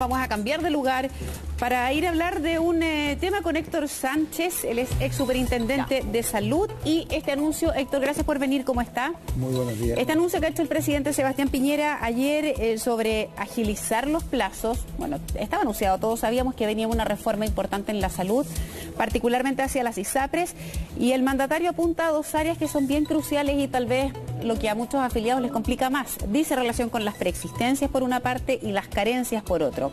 Vamos a cambiar de lugar para ir a hablar de un tema con Héctor Sánchez, él es ex superintendente de salud. Y este anuncio, Héctor, gracias por venir, ¿cómo está? Muy buenos días. Este anuncio que ha hecho el presidente Sebastián Piñera ayer sobre agilizar los plazos, bueno, estaba anunciado, todos sabíamos que venía una reforma importante en la salud, particularmente hacia las ISAPRES, y el mandatario apunta a dos áreas que son bien cruciales y tal vez lo que a muchos afiliados les complica más. Dice relación con las preexistencias por una parte y las carencias por otro.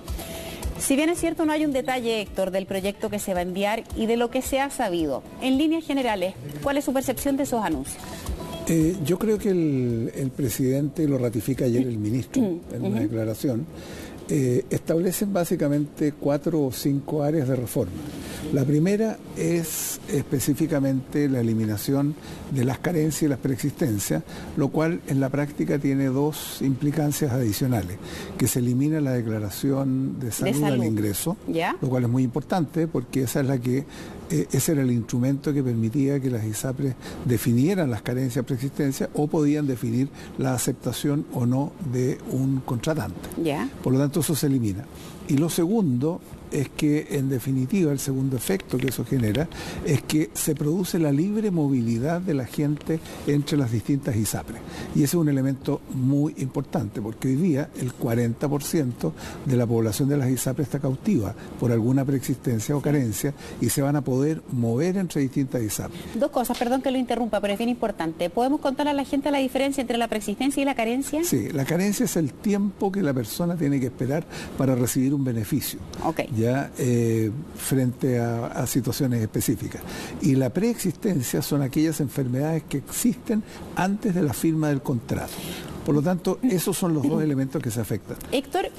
Si bien es cierto, no hay un detalle, Héctor, del proyecto que se va a enviar y de lo que se ha sabido. En líneas generales, ¿cuál es su percepción de esos anuncios? Yo creo que el presidente, lo ratifica ayer el ministro en una declaración, establecen básicamente 4 o 5 áreas de reforma. La primera es específicamente la eliminación de las carencias y las preexistencias, lo cual en la práctica tiene 2 implicancias adicionales, que se elimina la declaración de salud al ingreso, ¿ya? Lo cual es muy importante porque esa es la que ese era el instrumento que permitía que las ISAPRES definieran las carencias y preexistencias o podían definir la aceptación o no de un contratante. ¿Ya? Por lo tanto, eso se elimina. Y lo segundo es que, en definitiva, el segundo efecto que eso genera es que se produce la libre movilidad de la gente entre las distintas ISAPRES. Y ese es un elemento muy importante, porque hoy día el 40% de la población de las ISAPRES está cautiva por alguna preexistencia o carencia y se van a poder mover entre distintas ISAPRES. 2 cosas, perdón que lo interrumpa, pero es bien importante. ¿Podemos contar a la gente la diferencia entre la preexistencia y la carencia? Sí, la carencia es el tiempo que la persona tiene que esperar para recibir un beneficio. Okay. Ya frente a situaciones específicas. Y la preexistencia son aquellas enfermedades que existen antes de la firma del contrato. Por lo tanto, esos son los 2 elementos que se afectan. Héctor,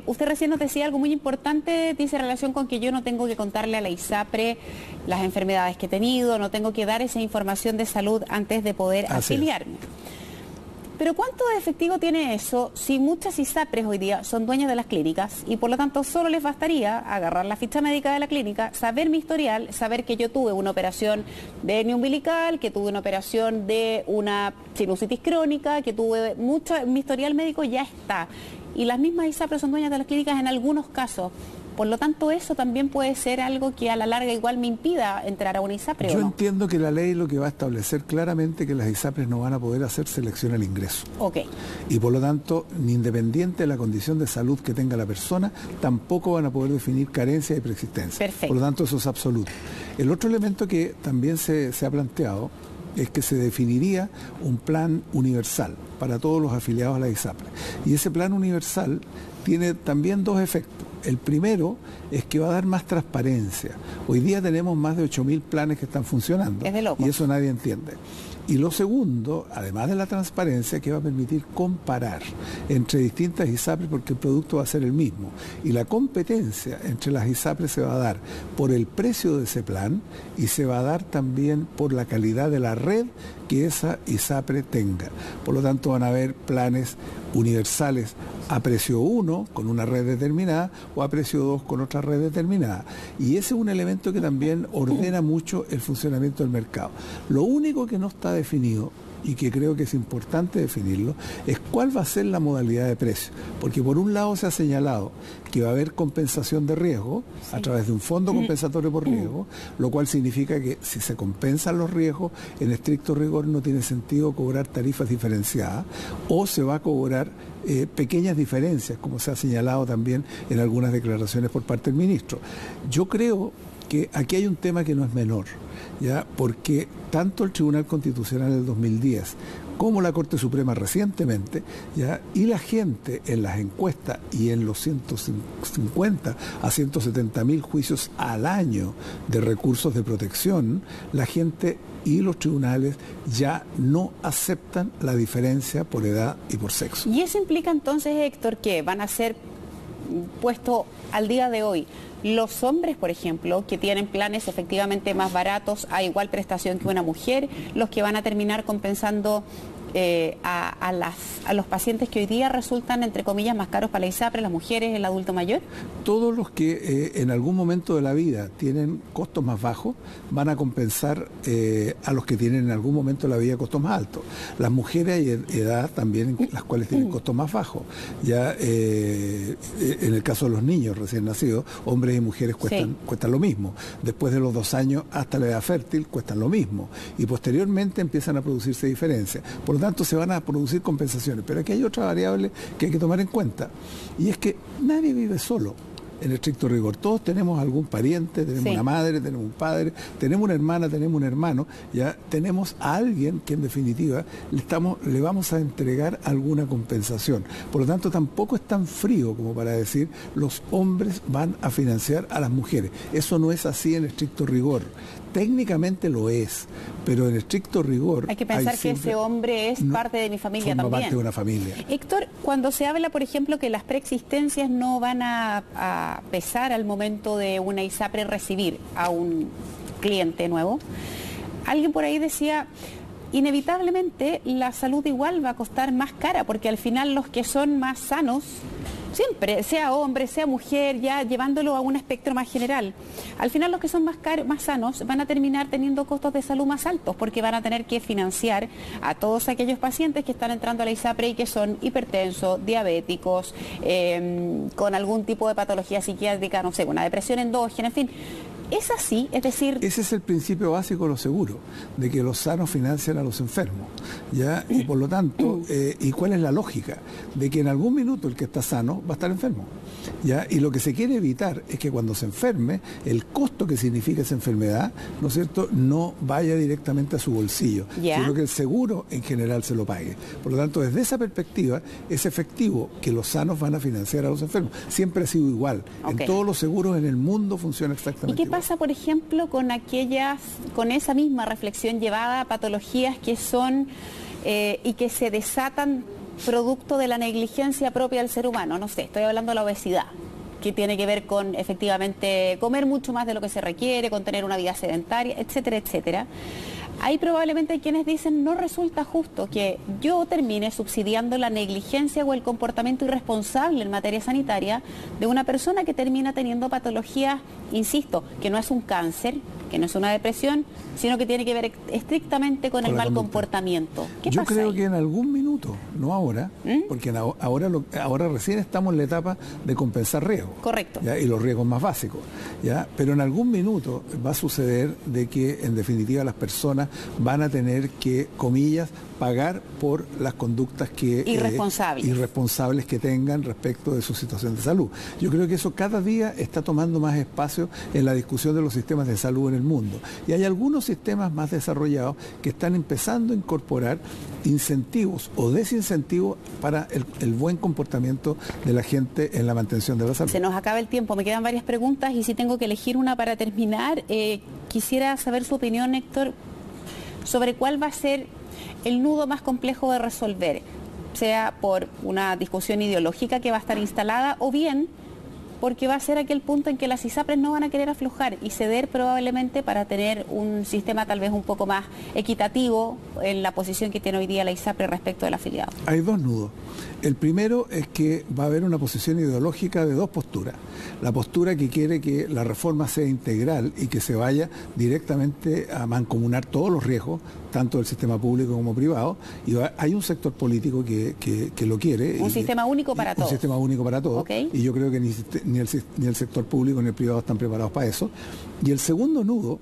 usted recién nos decía algo muy importante, dice relación con que yo no tengo que contarle a la ISAPRE las enfermedades que he tenido, no tengo que dar esa información de salud antes de poder afiliarme. Pero ¿cuánto de efectivo tiene eso si muchas ISAPRES hoy día son dueñas de las clínicas y por lo tanto solo les bastaría agarrar la ficha médica de la clínica, saber mi historial, saber que yo tuve una operación de hernia umbilical, que tuve una operación de una sinusitis crónica, que tuve mi historial médico ya está? Y las mismas ISAPRES son dueñas de las clínicas en algunos casos. Por lo tanto, eso también puede ser algo que a la larga igual me impida entrar a una ISAPRE. Yo entiendo que la ley lo que va a establecer claramente que las ISAPRES no van a poder hacer selección al ingreso. Ok. Y por lo tanto, independiente de la condición de salud que tenga la persona, tampoco van a poder definir carencia y preexistencia. Perfecto. Por lo tanto, eso es absoluto. El otro elemento que también se ha planteado es que se definiría un plan universal para todos los afiliados a la ISAPRE. Y ese plan universal tiene también 2 efectos. El primero es que va a dar más transparencia. Hoy día tenemos más de 8.000 planes que están funcionando. Es de loco. Y eso nadie entiende. Y lo segundo, además de la transparencia, que va a permitir comparar entre distintas ISAPRES porque el producto va a ser el mismo. Y la competencia entre las ISAPRES se va a dar por el precio de ese plan y se va a dar también por la calidad de la red que esa ISAPRE tenga. Por lo tanto, van a haber planes universales a precio 1 con una red determinada o a precio 2 con otra red determinada. Y ese es un elemento que también ordena mucho el funcionamiento del mercado. Lo único que no está definido, y que creo que es importante definirlo, es cuál va a ser la modalidad de precio. Porque por un lado se ha señalado que va a haber compensación de riesgo a través de un fondo compensatorio por riesgo, lo cual significa que si se compensan los riesgos, en estricto rigor no tiene sentido cobrar tarifas diferenciadas o se va a cobrar pequeñas diferencias, como se ha señalado también en algunas declaraciones por parte del ministro. Yo creo que aquí hay un tema que no es menor, ¿ya? Porque tanto el Tribunal Constitucional del 2010 como la Corte Suprema recientemente, ¿ya? Y la gente en las encuestas y en los 150 a 170.000 juicios al año de recursos de protección, la gente y los tribunales ya no aceptan la diferencia por edad y por sexo. Y eso implica entonces, Héctor, que van a ser puestos al día de hoy los hombres, por ejemplo, que tienen planes efectivamente más baratos a igual prestación que una mujer, los que van a terminar compensando a los pacientes que hoy día resultan, entre comillas, más caros para la ISAPRE, las mujeres, el adulto mayor? Todos los que en algún momento de la vida tienen costos más bajos van a compensar a los que tienen en algún momento de la vida costos más altos. Las mujeres hay edad también las cuales tienen costos más bajos. Ya en el caso de los niños recién nacidos, hombres y mujeres cuestan lo mismo. Después de los 2 años hasta la edad fértil cuestan lo mismo. Y posteriormente empiezan a producirse diferencias. Por lo tanto, se van a producir compensaciones. Pero aquí hay otra variable que hay que tomar en cuenta. Y es que nadie vive solo, en estricto rigor. Todos tenemos algún pariente, tenemos una madre, tenemos un padre, tenemos una hermana, tenemos un hermano. Ya tenemos a alguien que en definitiva le vamos a entregar alguna compensación. Por lo tanto, tampoco es tan frío como para decir los hombres van a financiar a las mujeres. Eso no es así en estricto rigor. Técnicamente lo es, pero en estricto rigor... Hay que pensar que ese hombre es parte de mi familia también. Parte de una familia. Héctor, cuando se habla, por ejemplo, que las preexistencias no van a pesar al momento de una ISAPRE recibir a un cliente nuevo, alguien por ahí decía... Inevitablemente la salud igual va a costar más cara, porque al final los que son más sanos, siempre, sea hombre, sea mujer, ya llevándolo a un espectro más general, al final los que son más sanos van a terminar teniendo costos de salud más altos, porque van a tener que financiar a todos aquellos pacientes que están entrando a la ISAPRE y que son hipertensos, diabéticos, con algún tipo de patología psiquiátrica, no sé, una depresión endógena, en fin. ¿Es así? Es decir... Ese es el principio básico de los seguros, de que los sanos financian a los enfermos, ¿ya? Y por lo tanto, ¿y cuál es la lógica? De que en algún minuto el que está sano va a estar enfermo, ¿ya? Y lo que se quiere evitar es que cuando se enferme, el costo que significa esa enfermedad, ¿no es cierto?, no vaya directamente a su bolsillo, sino que el seguro en general se lo pague. Por lo tanto, desde esa perspectiva, es efectivo que los sanos van a financiar a los enfermos. Siempre ha sido igual. En todos los seguros en el mundo funciona exactamente igual. ¿Qué pasa, por ejemplo, con esa misma reflexión llevada a patologías que son y que se desatan producto de la negligencia propia del ser humano? No sé, estoy hablando de la obesidad, que tiene que ver con efectivamente comer mucho más de lo que se requiere, con tener una vida sedentaria, etcétera, etcétera. Ahí probablemente hay quienes dicen no resulta justo que yo termine subsidiando la negligencia o el comportamiento irresponsable en materia sanitaria de una persona que termina teniendo patologías, insisto, que no es un cáncer, que no es una depresión, sino que tiene que ver estrictamente con el mal comportamiento. Yo creo que en algún minuto, no ahora, porque ahora recién estamos en la etapa de compensar riesgos. Correcto. ¿Ya? Y los riesgos más básicos. ¿Ya? Pero en algún minuto va a suceder de que en definitiva las personas van a tener que, comillas, pagar por las conductas que irresponsables que tengan respecto de su situación de salud. Yo creo que eso cada día está tomando más espacio en la discusión de los sistemas de salud en el mundo. Y hay algunos sistemas más desarrollados que están empezando a incorporar incentivos o desincentivos para el buen comportamiento de la gente en la mantención de la salud. Se nos acaba el tiempo, me quedan varias preguntas y si tengo que elegir una para terminar, quisiera saber su opinión, Héctor, sobre cuál va a ser el nudo más complejo de resolver, sea por una discusión ideológica que va a estar instalada o bien porque va a ser aquel punto en que las ISAPRES no van a querer aflojar y ceder probablemente para tener un sistema tal vez un poco más equitativo en la posición que tiene hoy día la ISAPRE respecto del afiliado. Hay dos nudos. El primero es que va a haber una posición ideológica de dos posturas. La postura que quiere que la reforma sea integral y que se vaya directamente a mancomunar todos los riesgos, tanto del sistema público como privado, y hay un sector político que lo quiere. Un sistema único para todos. Un sistema único para todos. Okay. Y yo creo que ni el sector público ni el privado están preparados para eso. Y el segundo nudo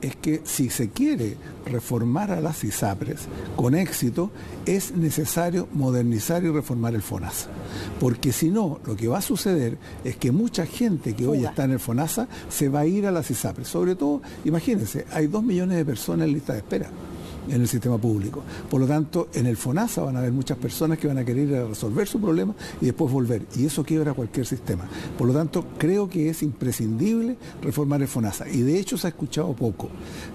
es que si se quiere reformar a las ISAPRES con éxito, es necesario modernizar y reformar el FONASA. Porque si no, lo que va a suceder es que mucha gente que hoy está en el FONASA se va a ir a las ISAPRES. Sobre todo, imagínense, hay 2 millones de personas en lista de espera en el sistema público. Por lo tanto, en el FONASA van a haber muchas personas que van a querer ir a resolver su problema y después volver. Y eso quiebra cualquier sistema. Por lo tanto, creo que es imprescindible reformar el FONASA. Y de hecho se ha escuchado poco,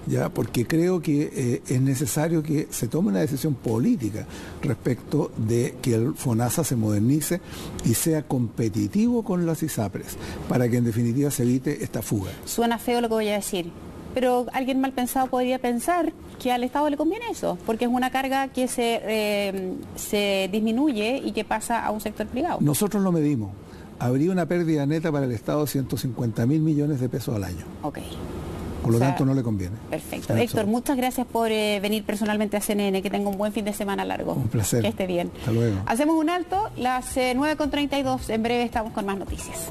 ya, porque creo que es necesario que se tome una decisión política respecto de que el FONASA se modernice y sea competitivo con las ISAPRES, para que en definitiva se evite esta fuga. Suena feo lo que voy a decir, pero alguien mal pensado podría pensar que al Estado le conviene eso, porque es una carga que se disminuye y que pasa a un sector privado. Nosotros lo medimos. Habría una pérdida neta para el Estado de 150.000 millones de pesos al año. Ok. Por lo tanto, no le conviene. Perfecto. Héctor, muchas gracias por venir personalmente a CNN. Que tenga un buen fin de semana largo. Un placer. Que esté bien. Hasta luego. Hacemos un alto, las 9:32. En breve estamos con más noticias.